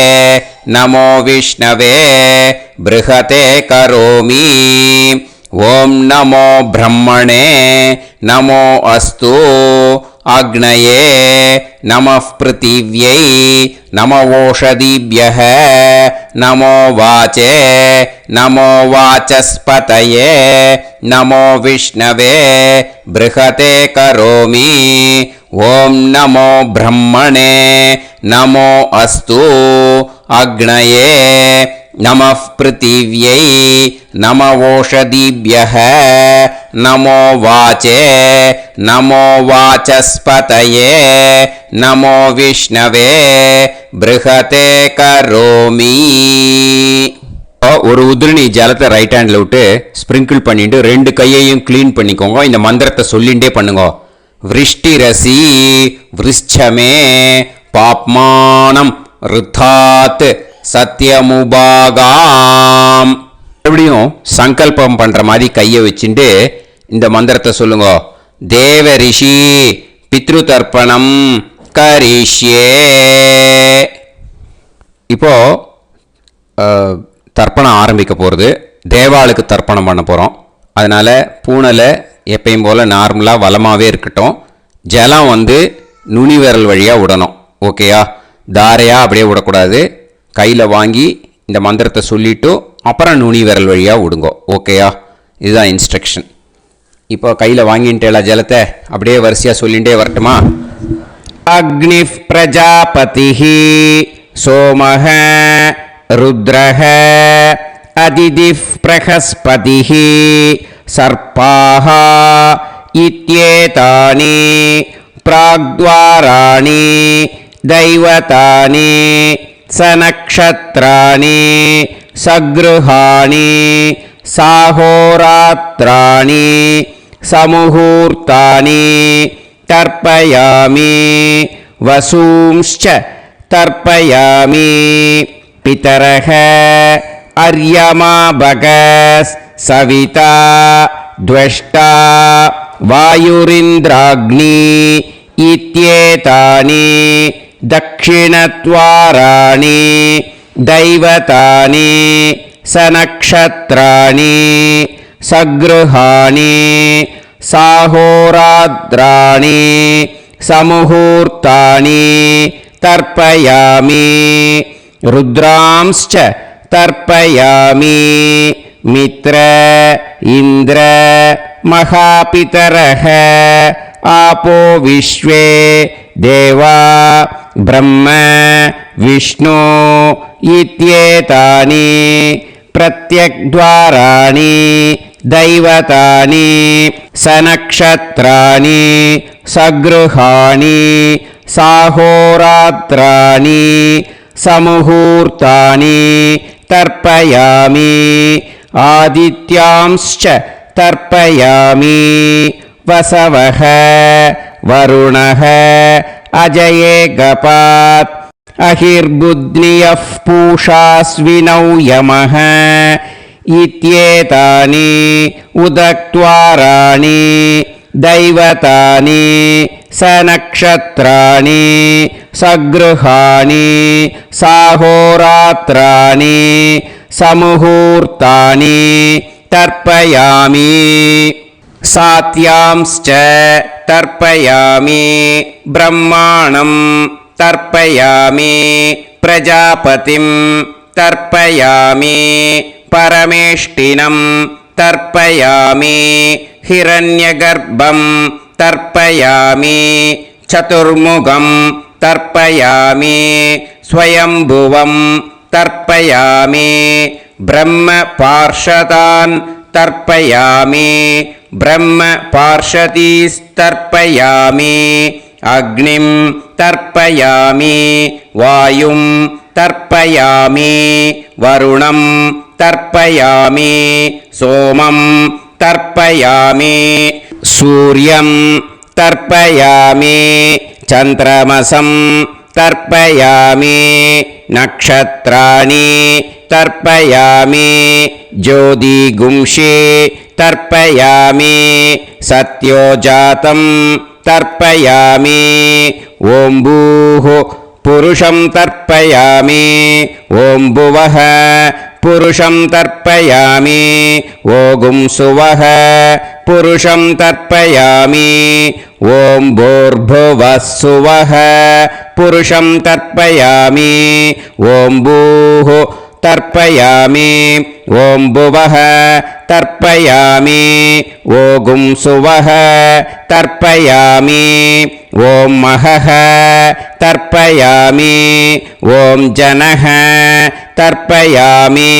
நமோ விஷ்ணவே ப்ருஹதே கரோமி. ஓம் நமோ பிரம்மணே நமோ அஸ்து அக்னயே நமः பிருத்திவ்யை நமவோஷதிभ्यः நமோ வாச்சே நமோ வாசஸ்பதயே நமோ விஷ்ணவே ப்ருஹதே கரோமி. ஓம் நமோ பிரம்மணே நமோ அஸ்து அக்னயே நமः பிருத்திவ்யை நமவோஷதிभ्यः நமோ வாச்சே நமோ வாசஸ்பதயே நமோ விஷ்ணவே ப்ருஹதே கரோமி. ஒரு உதிரணி ஜலத்தை ரைட் ஹேண்டில் விட்டு ஸ்ப்ரிங்கிள் பண்ணிட்டு 2 கையையும் க்ளீன் பண்ணிக்கோங்க. இந்த மந்திரத்தை சொல்லிகிட்டே பண்ணுங்க. விருஷ்டிரசி விருஷ்சமே பாப்மானம் ருத்தாத் சத்யமுபாகாம். மறுபடியும் சங்கல்பம் பண்ணுற மாதிரி கையை வச்சுட்டு இந்த மந்திரத்தை சொல்லுங்க. தேவ ரிஷி பித்ரு தர்ப்பணம் கரிஷ்யே. இப்போ தர்ப்பணம் ஆரம்பிக்க போகிறது. தேவாளுக்கு தர்ப்பணம் பண்ண போகிறோம். அதனால் பூனலை எப்பயும் போல் நார்மலாக வளமாகவே இருக்கட்டும். ஜலம் நுனி விரல் வழியாக விடணும். ஓகேயா? தாரையாக அப்படியே விடக்கூடாது. கையில் வாங்கி இந்த மந்திரத்தை சொல்லிவிட்டு அப்புறம் நுனி விரல் வழியாக விடுங்க. ஓகேயா? இதுதான் இன்ஸ்ட்ரக்ஷன். இப்போ கையில் வாங்கிட்டேல ஜலத்தை அப்படியே வரிசையாக சொல்லிகிட்டே வரட்டுமா? அக்னி பிரஜாபதிஹி சோமஹ ருத்ரஹ அதிதிஃப் பிரகஸ்பதிஹி சர்ப்பாஹ இத்யேதானி பிராக்த்வாராணி दैवतानि सनक्षत्राणि सगृहाणि साहोरात्राणि समुहूर्तानि तर्पयामि वसूंश्च तर्पयामि पितरः अर्यमा भगस् सविता द्वष्टा वायुरिन्द्राग्नि इत्येतानि दक्षिणद्वाराणि दैवतानि सनक्षत्राणि सगृहाणि साहोरात्राणि समुहूर्तानि तर्पयामि रुद्रांश्च तर्पयामि मित्र इन्द्र महापितरः आपो विश्वे देवा ब्रह्म विष्णु इत्येतानि प्रत्यग्द्वाराणि दैवतानि सनक्षत्राणि सगृहाणि साहोरात्राणि समुहूर्तानि तर्पयामि आदित्यांश्च तर्पयामि वसवः वरुणः अजयेगपात् अहिर्बुध्नियः पूषास्विनौ यमः इत्येतानि उदक्त्वाराणि दैवतानि सनक्षत्राणि सगृहाणि साहोरात्राणि समुहूर्तानि तर्पयामि सात्यांश्च तर्पयामि ब्रह्माणं तर्पयामि प्रजापतिं तर्पयामि परमेष्टिनं तर्पयामि हिरण्यगर्भं तर्पयामि चतुर्मुखं तर्पयामि स्वयंभुवं तर्पयामि ब्रह्मपार्षदान् तर्पयामि ब्रह्मपार्षदीस्तर्पयामि अग्निं तर्पयामि वायुं तर्पयामि वरुणं तर्पयामि सोमं तर्पयामि सूर्यं तर्पयामि चन्द्रमसं तर्पयामि नक्षत्राणि तर्पयामि ज्योतिगुंषे तर्पयामि सत्योजातं तर्पयामि ॐ भूः पुरुषं तर्पयामि ॐ भुवः पुरुषं तर्पयामि ॐ सुवः पुरुषं तर्पयामि ॐ भूर्भुवः सुवः पुरुषं तर्पयामि ॐ भूः तर्पयामि ॐ भुवः तर्पयामि ॐ सुवः तर्पयामि ॐ महः तर्पयामि ॐ जनः तर्पयामि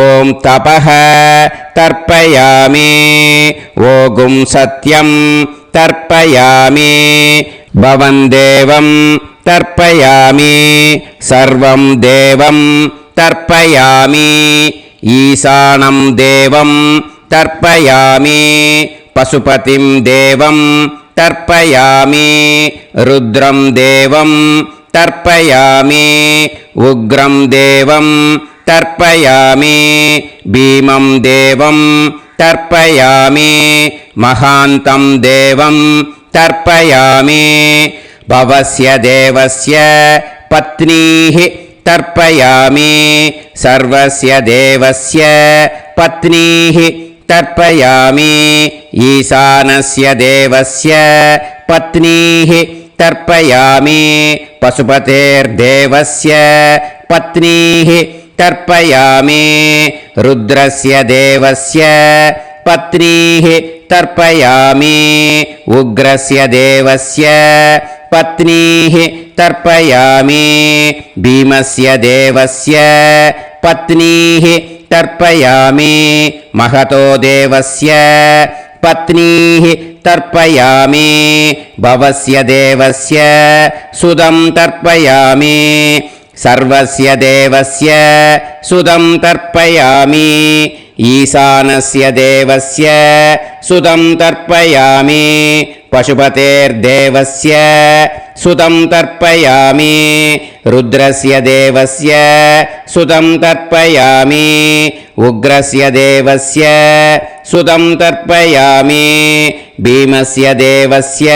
ॐ तपः तर्पयामि ॐ सत्यं तर्पयामि भवं देवं तर्पयामि सर्वं देवं तर्पयामि ईशानं देवं तर्पयामि पशुपतिं देवं तर्पयामि रुद्रं देवं तर्पयामि उग्रं देवं तर्पयामि भीमं देवं तर्पयामि महान्तं देवं तर्पयामि भवस्य देवस्य पत्नीः तर्पयामि सर्वस्य देवस्य पत्नीः तर्पयामि ईशानस्य देवस्य पत्नीः तर्पयामि पशुपतेर्देवस्य पत्नीः तर्पयामि रुद्रस्य देवस्य पत्नीः तर्पयामि उग्रस्य देवस्य पत्नीः तर्पयामि भीमस्य देवस्य पत्नीः तर्पयामि महतो देवस्य पत्नीः तर्पयामि भवस्य देवस्य सुदं तर्पयामि सर्वस्य देवस्य सुदं तर्पयामि ईशानस्य देवस्य सुदं तर्पयामि पशुपतेर्देवस्य सुतं तर्पयामि रुद्रस्य देवस्य सुतं तर्पयामि उग्रस्य देवस्य सुतं तर्पयामि भीमस्य देवस्य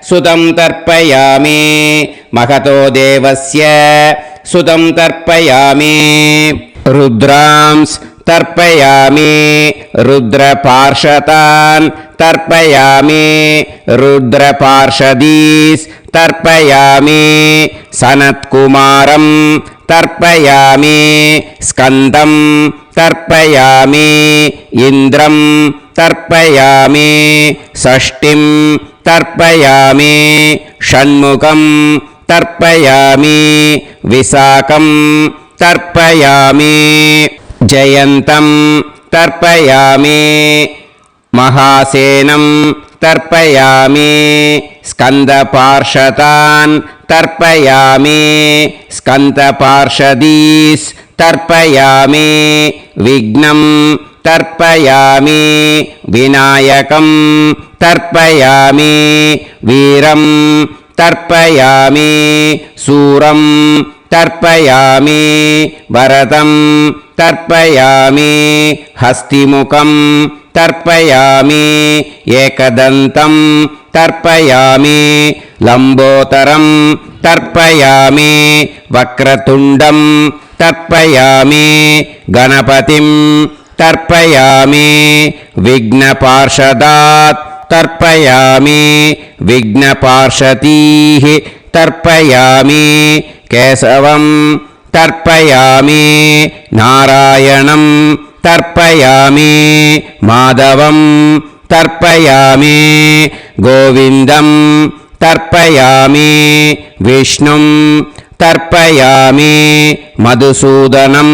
सुतं तर्पयामि महतो देवस्य सुतं तर्पयामि रुद्रांस् तर्पयामि रुद्रपार्षदान् तर्पयामि रुद्रपार्षदीस् तर्पयामि सनत्कुमारं तर्पयामि स्कन्दं तर्पयामि इन्द्रं तर्पयामि षष्टिं तर्पयामि षण्मुखं तर्पयामि विशाखं तर्पयामि जयन्तं तर्पयामि महासेनं तर्पयामि स्कन्दपार्षदान् तर्पयामि स्कन्दपार्षदीस् तर्पयामि विघ्नं तर्पयामि विनायकं तर्पयामि वीरं तर्पयामि सूरं तर्पयामि वरदं तर्पयामि हस्तिमुखं तर्पयामि एकदन्तं तर्पयामि लम्बोदरं तर्पयामि वक्रतुण्डं तर्पयामि गणपतिं तर्पयामि विघ्नपार्षदात् तर्पयामि विघ्नपार्षदीः तर्पयामि केशवं तर्पयामि नारायणं तर्पयामि माधवं तर्पयामि गोविन्दं तर्पयामि विष्णुं तर्पयामि मधुसूदनं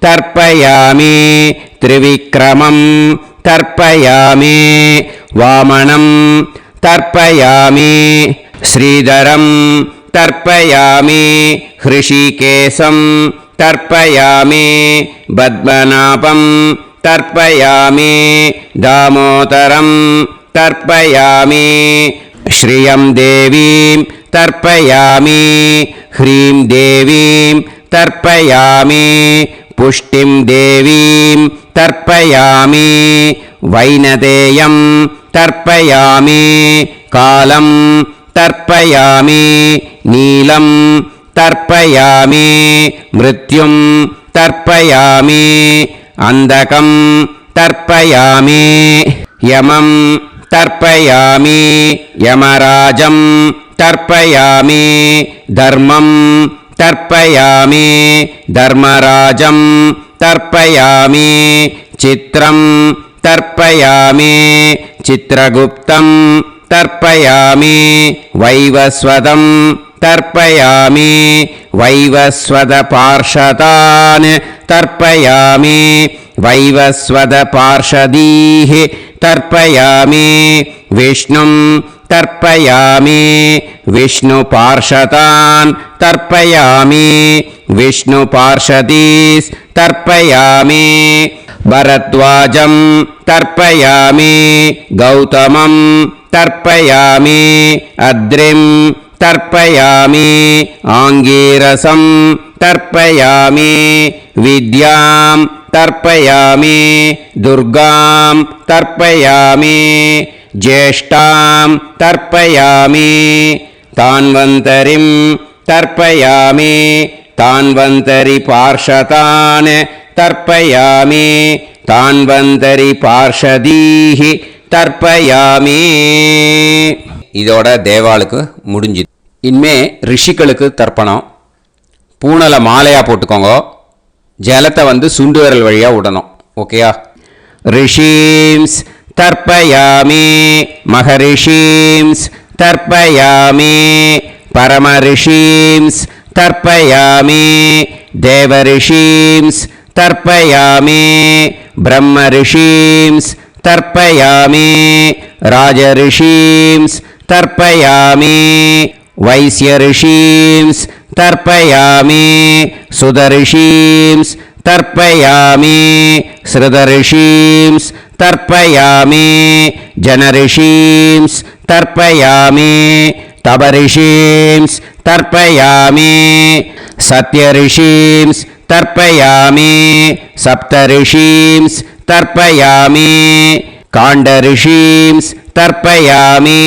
तर्पयामि त्रिविक्रमं तर्पयामि वामनं तर्पयामि श्रीधरं तर्पयामि हृषिकेशं तर्पयामि पद्मनाभं तर्पयामि दामोदरं तर्पयामि श्रियं देवीं तर्पयामि ह्रीं देवीं तर्पयामि पुष्टिं देवीं तर्पयामि वैनदेयं तर्पयामि कालं तर्पयामि नीलं तर्पयामि मृत्युं तर्पयामि अन्धकं तर्पयामि यमं तर्पयामि यमराजं तर्पयामि धर्मं तर्पयामि धर्मराजं तर्पयामि चित्रं तर्पयामि चित्रगुप्तं तर्पयामि वैवस्वतं तर्पयामि वैवस्वतपार्षदान् तर्पयामि वैवस्वतपार्षदीः तर्पयामि विष्णुं तर्पयामि विष्णुपार्षदान् तर्पयामि विष्णुपार्षदीस् तर्पयामि भरद्वाजं तर्पयामि गौतमं तर्पयामि अद्रिं तर्पयामि आङ्गीरसं तर्पयामि विद्यां तर्पयामि दुर्गां तर्पयामि ज्येष्ठां तर्पयामि तान्वन्तरिं तर्पयामि तान्वन्तरिपार्षदान् तर्पयामि तान्वन्तरिपार्षदीः தர்ப்பயாமி. இதோட தேவாளுக்கு முடிஞ்சுது. இனிமே ரிஷிகளுக்கு தர்ப்பணம். பூனலை மாலையாக போட்டுக்கோங்க. ஜலத்தை சுண்டு விரல் வழியாக விடணும். ஓகேயா? ரிஷீம்ஸ் தர்ப்பயாமி, மகரிஷீம்ஸ் தர்ப்பயாமி, பரமரிஷீம்ஸ் தர்ப்பயாமி, தேவரிஷீம்ஸ் தர்ப்பயாமி, பிரம்மரிஷீம்ஸ் தர்ப்பயாமி, ராஜரிஷீம்ஸ் தர்ப்பயாமி, வைஸ்யரிஷீம்ஸ் தர்ப்பயாமி, சுதரிஷீம்ஸ் தர்ப்பயாமி, ஸ்ருதரிஷீம்ஸ் तर्पयामि जनऋषींस् तर्पयामि तपऋषींस् तर्पयामि सत्यऋषींस् तर्पयामि सप्तऋषींस् तर्पयामि काण्डऋषींस् तर्पयामि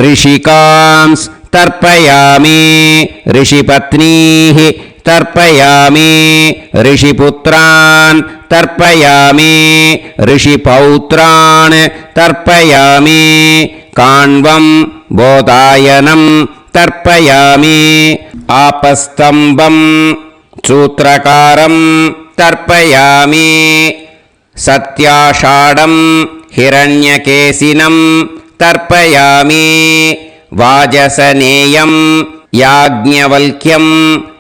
ऋषिकांस् तर्पयामि ऋषिपत्नीः तर्पयामि ऋषिपुत्रान् तर्पयामि ऋषिपौत्रान् तर्पयामि काण्वं बोधायनं तर्पयामि आपस्तम्भं सूत्रकारं तर्पयामि सत्याषाढं हिरण्यकेशिनं तर्पयामि वाजसनेयं याज्ञवल्क्यं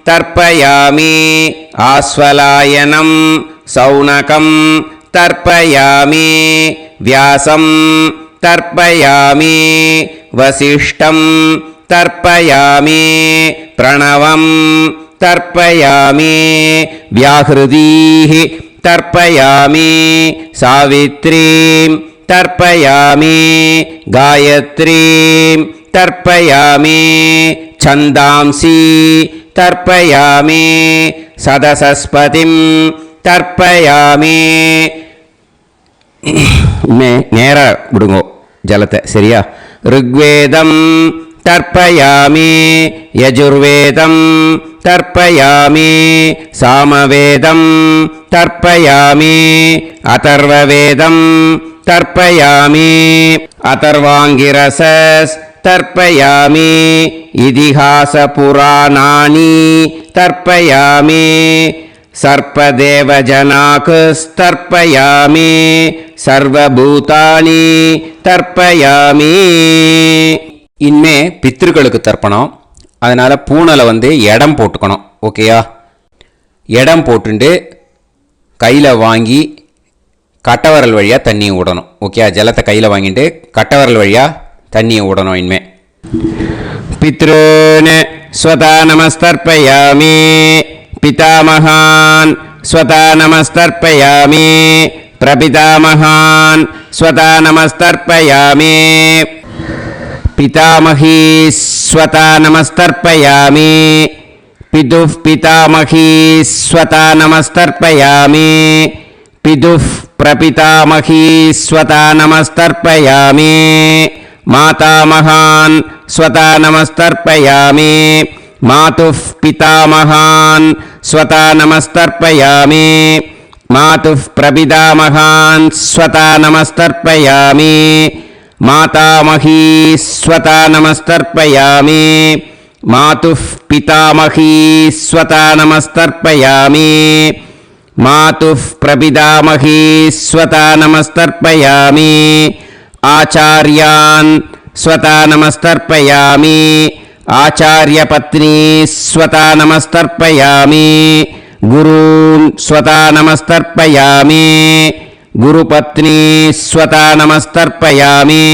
तर्पयामि आस्वलायनं सौनकं तर्पयामि व्यासं तर्पयामि वसिष्ठं तर्पयामि प्रणवं तर्पयामि व्याहृतीः तर्पयामि सावित्रीं तर्पयामि गायत्रीं तर्पयामि छन्दांसि तर्पयामि सदसस्पतिं तर्पयामि நேர விடுங்கோ ஜலத்தை சரியா ऋग्वेदं तर्पयामि यजुर्वेदं तर्पयामि सामवेदं तर्पयामि अथर्ववेदं तर्पयामि अथर्वाङ्गिरसस् तर्पयामि इतिहासपुराणानि तर्पयामि सर्पदेवजनाकस्तर्पयामि सर्वभूतानि तर्पयामि இனிமே பித்ருக்களுக்கு தர்ப்பணம். அதனால் பூனலை இடம் போட்டுக்கணும். ஓகேயா? இடம் போட்டுண்டு கையில் வாங்கி கட்டவரல் வழியாக தண்ணியை விடணும். ஓகேயா? ஜலத்தை கையில் வாங்கிட்டு கட்டவரல் வழியாக தண்ணியை விடணும். இனிமே பித்ருன் ஸ்வதா நமஸ்தர்ப்பயாமி पितामहान् स्वता नमस्तर्पयामि प्रपितामहान् स्वता नमस्तर्पयामि पितामही स्वता नमस्तर्पयामि पितुः पितामही स्वता नमस्तर्पयामि पितुः प्रपितामही स्वता नमस्तर्पयामि मातामहान् स्वता नमस्तर्पयामि मातुः पितामहान् स्वता नमस्तर्पयामि मातुः प्रपितामहान् स्वता नमस्तर्पयामि मातामही स्वता नमस्तर्पयामि मातुः पितामही स्वता नमस्तर्पयामि मातुः प्रपितामही स्वता नमस्तर्पयामि आचार्यान् स्वता नमस्तर्पयामि आचार्यपत्नी स्वता नमस्तर्पयामि गुरून् स्वता नमस्तर्पयामि गुरुपत्नी स्वता नमस्तर्पयामि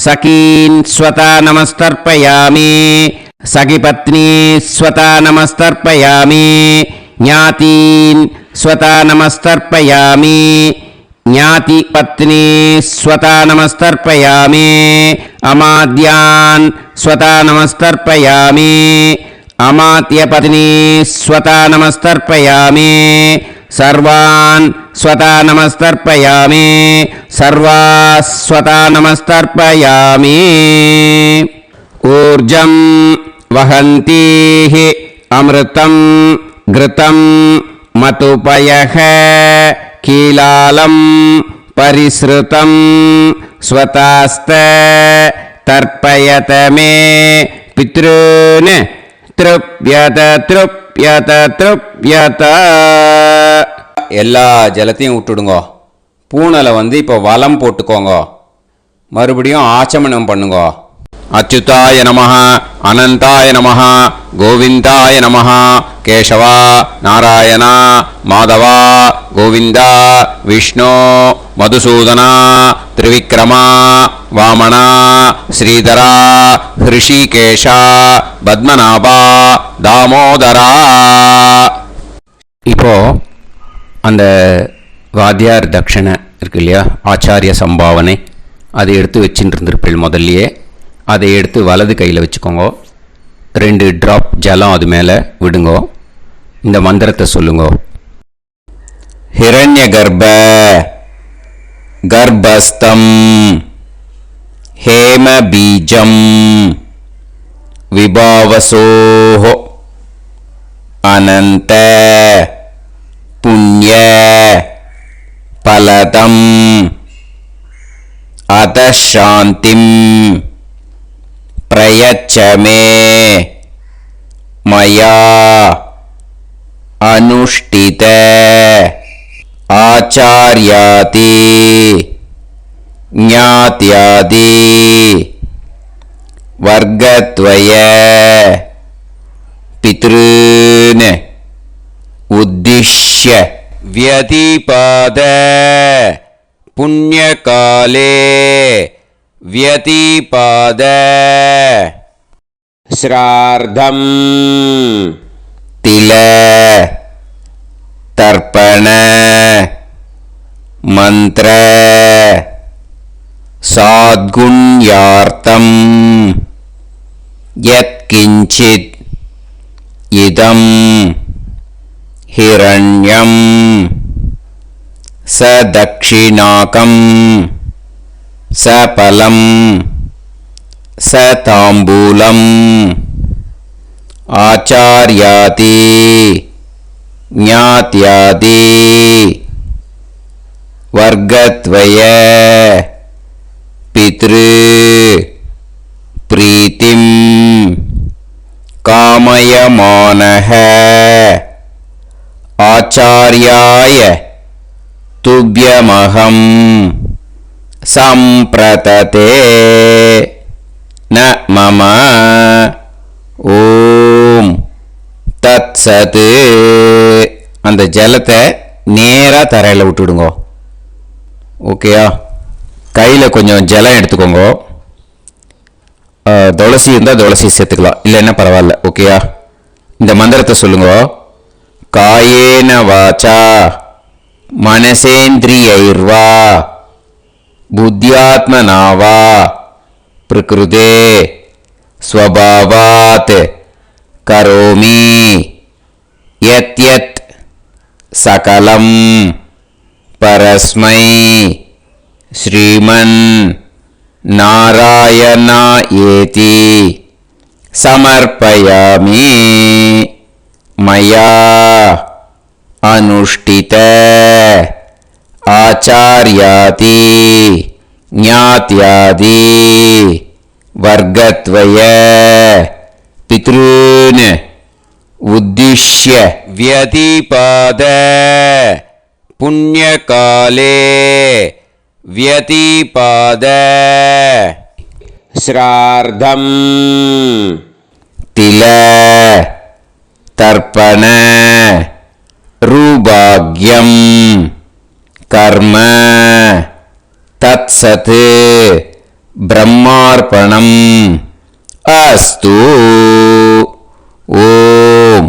सखीन् स्वता नमस्तर्पयामि सखिपत्नी स्वता नमस्तर्पयामि ज्ञातीन् स्वता नमस्तर्पयामि ज्ञातिपत्नी स्वता नमस्तर्पयामि अमाद्यान् स्वता नमस्तर्पयामि अमात्यपत्नी स्वता नमस्तर्पयामि सर्वान् स्वता नमस्तर्पयामि सर्वाः स्वता नमस्तर्पयामि ऊर्जं वहन्तीः अमृतं घृतं मतुपयः कीलालं परिसृतं स्वतास्त तर्पयत मे पितॄन् तृप्यत तृप्यत तृप्यत எல்லா ஜலத்தையும் விட்டுடுங்கோ. பூனலை இப்போ வலம் போட்டுக்கோங்க. மறுபடியும் ஆச்சமனம் பண்ணுங்கோ. அச்சுதாய நமஹ அனந்தாய நமஹ கோவிந்தாய நமஹ கேசவா நாராயணா மாதவா கோவிந்தா விஷ்ணு மதுசூதனா திரிவிக்ரமா வாமனா ஸ்ரீதரா ஹிருஷிகேஷா பத்மநாபா தாமோதரா. இப்போ அந்த வாத்தியார் தட்சணை இருக்கு இல்லையா, ஆச்சாரிய சம்பாவனை, அதை எடுத்து வச்சுட்டு இருந்திருப்பீள் முதல்லையே. அதை எடுத்து வலது கையில் வச்சுக்கோங்க. 2 ட்ராப் ஜலம் அது மேலே விடுங்கோ. இந்த மந்திரத்தை சொல்லுங்கோ. ஹிரண்ய கர்ப்ப கர்ப்பஸ்தம் ஹேம பீஜம் விபாவசோஹோ அனந்த புண்ணிய பலதம் அதசாந்திம் பிரயச்சமே மயா அனுஷ்டித ஆச்சார்யாதி ஞாத்யாதி வர்க்கத்வய பித்ருன் உத்திஷ்ய வியதிபாத புண்ணியகாலே வியதிபாத ஸ்ரார்த்தம் தில தர்ப்பண மந்திர சாத்குண்யார்த்தம் யத்கிஞ்சித் இதம் ஹிரண்யம் சதக்ஷிணாகம் சபலம் சதாம்பூலம் ஆச்சார்யாதி ஞாத்யாதி வர்க்கத்வய பித்ரு பிரீத்திம் காமயமானஹ ஆச்சார்யாய துப்யமஹம் சம்பிரததே ந மம ஓம் தத்சத். அந்த ஜலத்தை நேராக தரையில் விட்டுடுங்கோ. ஓகேயா? கையில் கொஞ்சம் ஜலம் எடுத்துக்கோங்க. துளசி இருந்தால் துளசி சேர்த்துக்கலாம், இல்லைன்னா பரவாயில்ல. ஓகேயா? இந்த மந்திரத்தை சொல்லுங்க. காயேன வாச்சா மனசேந்திரியைர்வா புத்தியாத்மனாவா பிரகிருதே ஸ்வபாவாத் கரோமி யத் யத் சகலம் பரஸ்மை ஸ்ரீமன் நாராயணா ஏதி சமர்ப்பயாமி மயா அனுஷ்டித ஆச்சார்யாதி ஞாத்யாதி வர்க்கத்வய பித்ருன் உத்திஷ்ய வியதிபாத புண்ணியகாலே வியதிபாத ஸ்ரார்த்தம் தில தர்ப்பண ரூபாக்யம் கர்ம தத்சத் பிரம்மார்ப்பணம் அஸ்து. ஓம்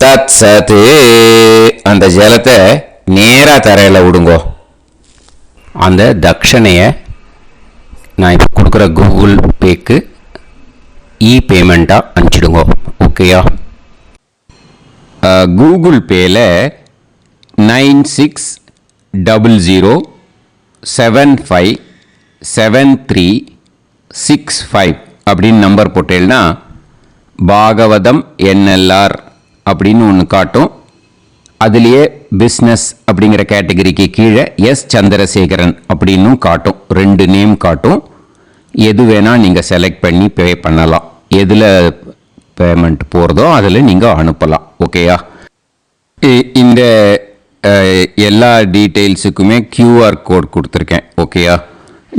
தத்சத். அந்த ஜலத்தை நேராக தரையில் விடுங்கோ. அந்த தட்சணையை நான் இப்போ கொடுக்குற கூகுள் பேக்கு பேமெண்ட்டாக அனுப்பிச்சிடுங்க. ஓகேயா? கூகுள் பேயில் 9600757365 அப்படின்னு நம்பர் போட்டேன்னா பாகவதம் என்எல்ஆர் அப்படின்னு ஒன்று காட்டும். அதுலேயே பிஸ்னஸ் அப்படிங்கிற கேட்டகரிக்கு கீழே எஸ் சந்திரசேகரன் அப்படின்னும் காட்டும். 2 நேம் காட்டும். எது வேணால் நீங்கள் செலக்ட் பண்ணி பே பண்ணலாம். எதில் பேமெண்ட் போகிறதோ அதில் நீங்கள் அனுப்பலாம். ஓகேயா? இந்த எல்லா டீட்டெயில்ஸுக்குமே கியூஆர் கோட் கொடுத்துருக்கேன். ஓகேயா?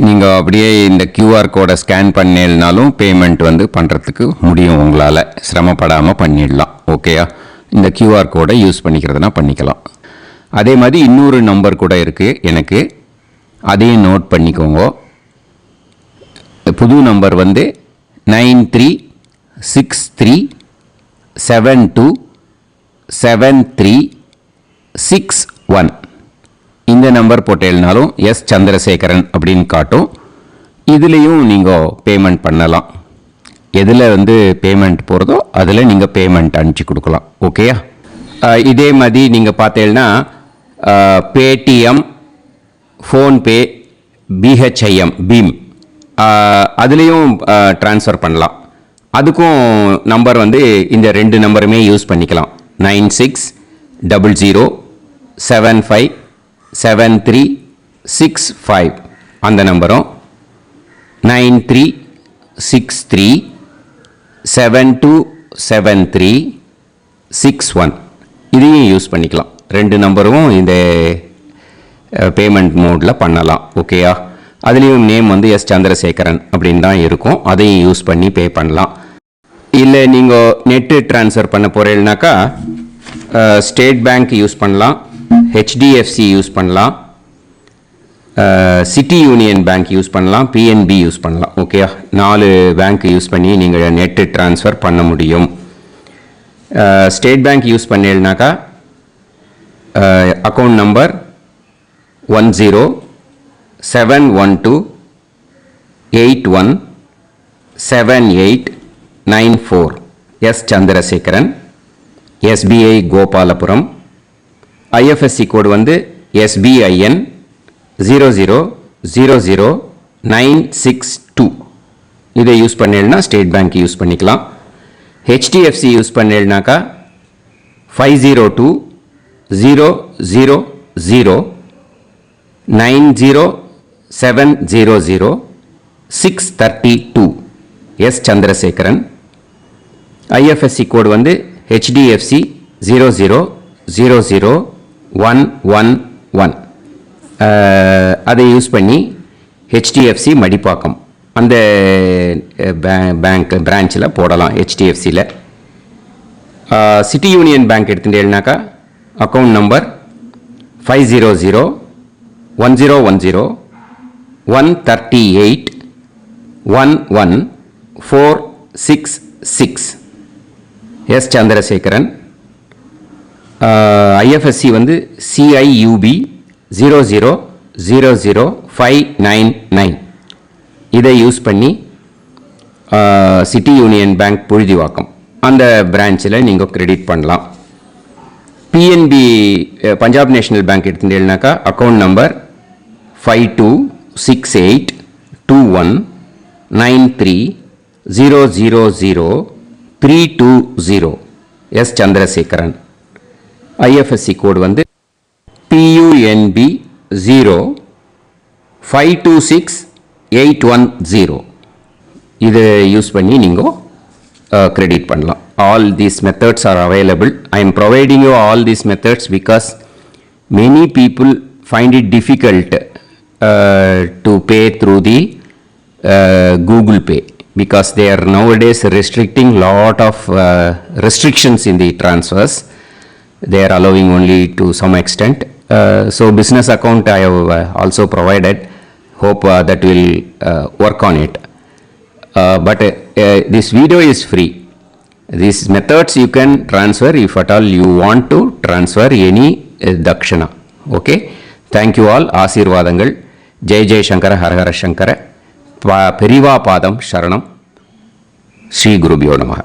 நீங்கள் அப்படியே இந்த கியூஆர் கோடை ஸ்கேன் பண்ணினாலும் பேமெண்ட் பண்ணுறதுக்கு முடியும். உங்களால் சிரமப்படாமல் பண்ணிடலாம். ஓகேயா? இந்த கியூஆர் கோடை யூஸ் பண்ணிக்கிறதுனா பண்ணிக்கலாம். அதே மாதிரி இன்னொரு நம்பர் கூட இருக்குது எனக்கு, அதையும் நோட் பண்ணிக்கோங்க. புது நம்பர் 9363727361. இந்த நம்பர் போட்டேல்னாலும் எஸ் சந்திரசேகரன் அப்படின்னு காட்டும். இதுலேயும் நீங்கள் பேமெண்ட் பண்ணலாம். எதில் வந்து பேமெண்ட் போகிறதோ அதில் நீங்கள் பேமெண்ட் அனுப்பிச்சி கொடுக்கலாம். ஓகேயா? இதே மாதிரி நீங்கள் பார்த்தேன்னா பேடிஎம், ஃபோன்பே, பிஹெச்ஐஎம், பீம் அதுலேயும் ட்ரான்ஸ்ஃபர் பண்ணலாம். அதுக்கும் நம்பர் வந்து இந்த 2 நம்பருமே யூஸ் பண்ணிக்கலாம். 9600757365 அந்த நம்பரும் 9363727361 இதையும் யூஸ் பண்ணிக்கலாம். 2 நம்பரும் இந்த பேமெண்ட் மோடில் பண்ணலாம். ஓகேயா? அதுலேயும் நேம் வந்து எஸ் சந்திரசேகரன் அப்படின்னு தான் இருக்கும். அதையும் யூஸ் பண்ணி பே பண்ணலாம். இல்லை நீங்கள் நெட்டு ட்ரான்ஸ்ஃபர் பண்ண போகிறீங்கனாக்கா ஸ்டேட் பேங்க் யூஸ் பண்ணலாம், ஹெச்டிஎஃப்சி யூஸ் பண்ணலாம், சிட்டி யூனியன் பேங்க் யூஸ் பண்ணலாம், பிஎன்பி யூஸ் பண்ணலாம். ஓகேயா? 4 பேங்க் யூஸ் பண்ணி நீங்கள் நெட்டு ட்ரான்ஸ்ஃபர் பண்ண முடியும். ஸ்டேட் பேங்க் யூஸ் பண்ணீங்கனாக்கா account number 10712817894 S Chandrasekaran, SBI Gopalapuram. IFSC code வந்து SBIN 0000962. இதை யூஸ் பண்ணீங்கன்னா ஸ்டேட் பேங்க் யூஸ் பண்ணிக்கலாம். ஹெச்டிஎஃப்சி யூஸ் பண்ணீங்கனாக்கா 5020090700 எஸ் சந்திரசேகரன். ஐஎஃப்எஸ்சி கோடு வந்து HDFC 0000111. அதை யூஸ் பண்ணி HDFC மடிப்பாக்கம் அந்த பேங்க் பிரான்ச்சில் போடலாம். HDFCயில் சிட்டி யூனியன் பேங்க் எடுத்துட்டேன்னாக்கா account number 5001010381146 S Chandrasekaran. IFSC வந்து CIUB 0000599. இதை யூஸ் பண்ணி சிட்டி யூனியன் பேங்க் புழுதிவாக்கம் அந்த பிரான்ச்சில் நீங்கள் கிரெடிட் பண்ணலாம். பிஎன்பி பஞ்சாப் நேஷனல் பேங்க் எடுத்துட்டீங்கன்னாக்கா account number 52682193000320 S Chandrasekaran. IFSC code வந்து PUNB 0526810. இதை யூஸ் பண்ணி நீங்கள் கிரெடிட் பண்ணலாம். All these methods are available. I am providing you all these methods because many people find it difficult to pay through the Google Pay because they are nowadays restricting lot of restrictions in the transfers. They are allowing only to some extent. So business account I have also provided. Hope that will work on it. But this video is free. These methods you can transfer if at all you want to transfer any dakshana. Okay. Thank you all. ஆசீர்வாதங்கள். ஜெய் ஜெய் சங்கர ஹர ஹர சங்கர. பெரிவா பாதம் சரணம். ஸ்ரீ குருபியோ நமஹ.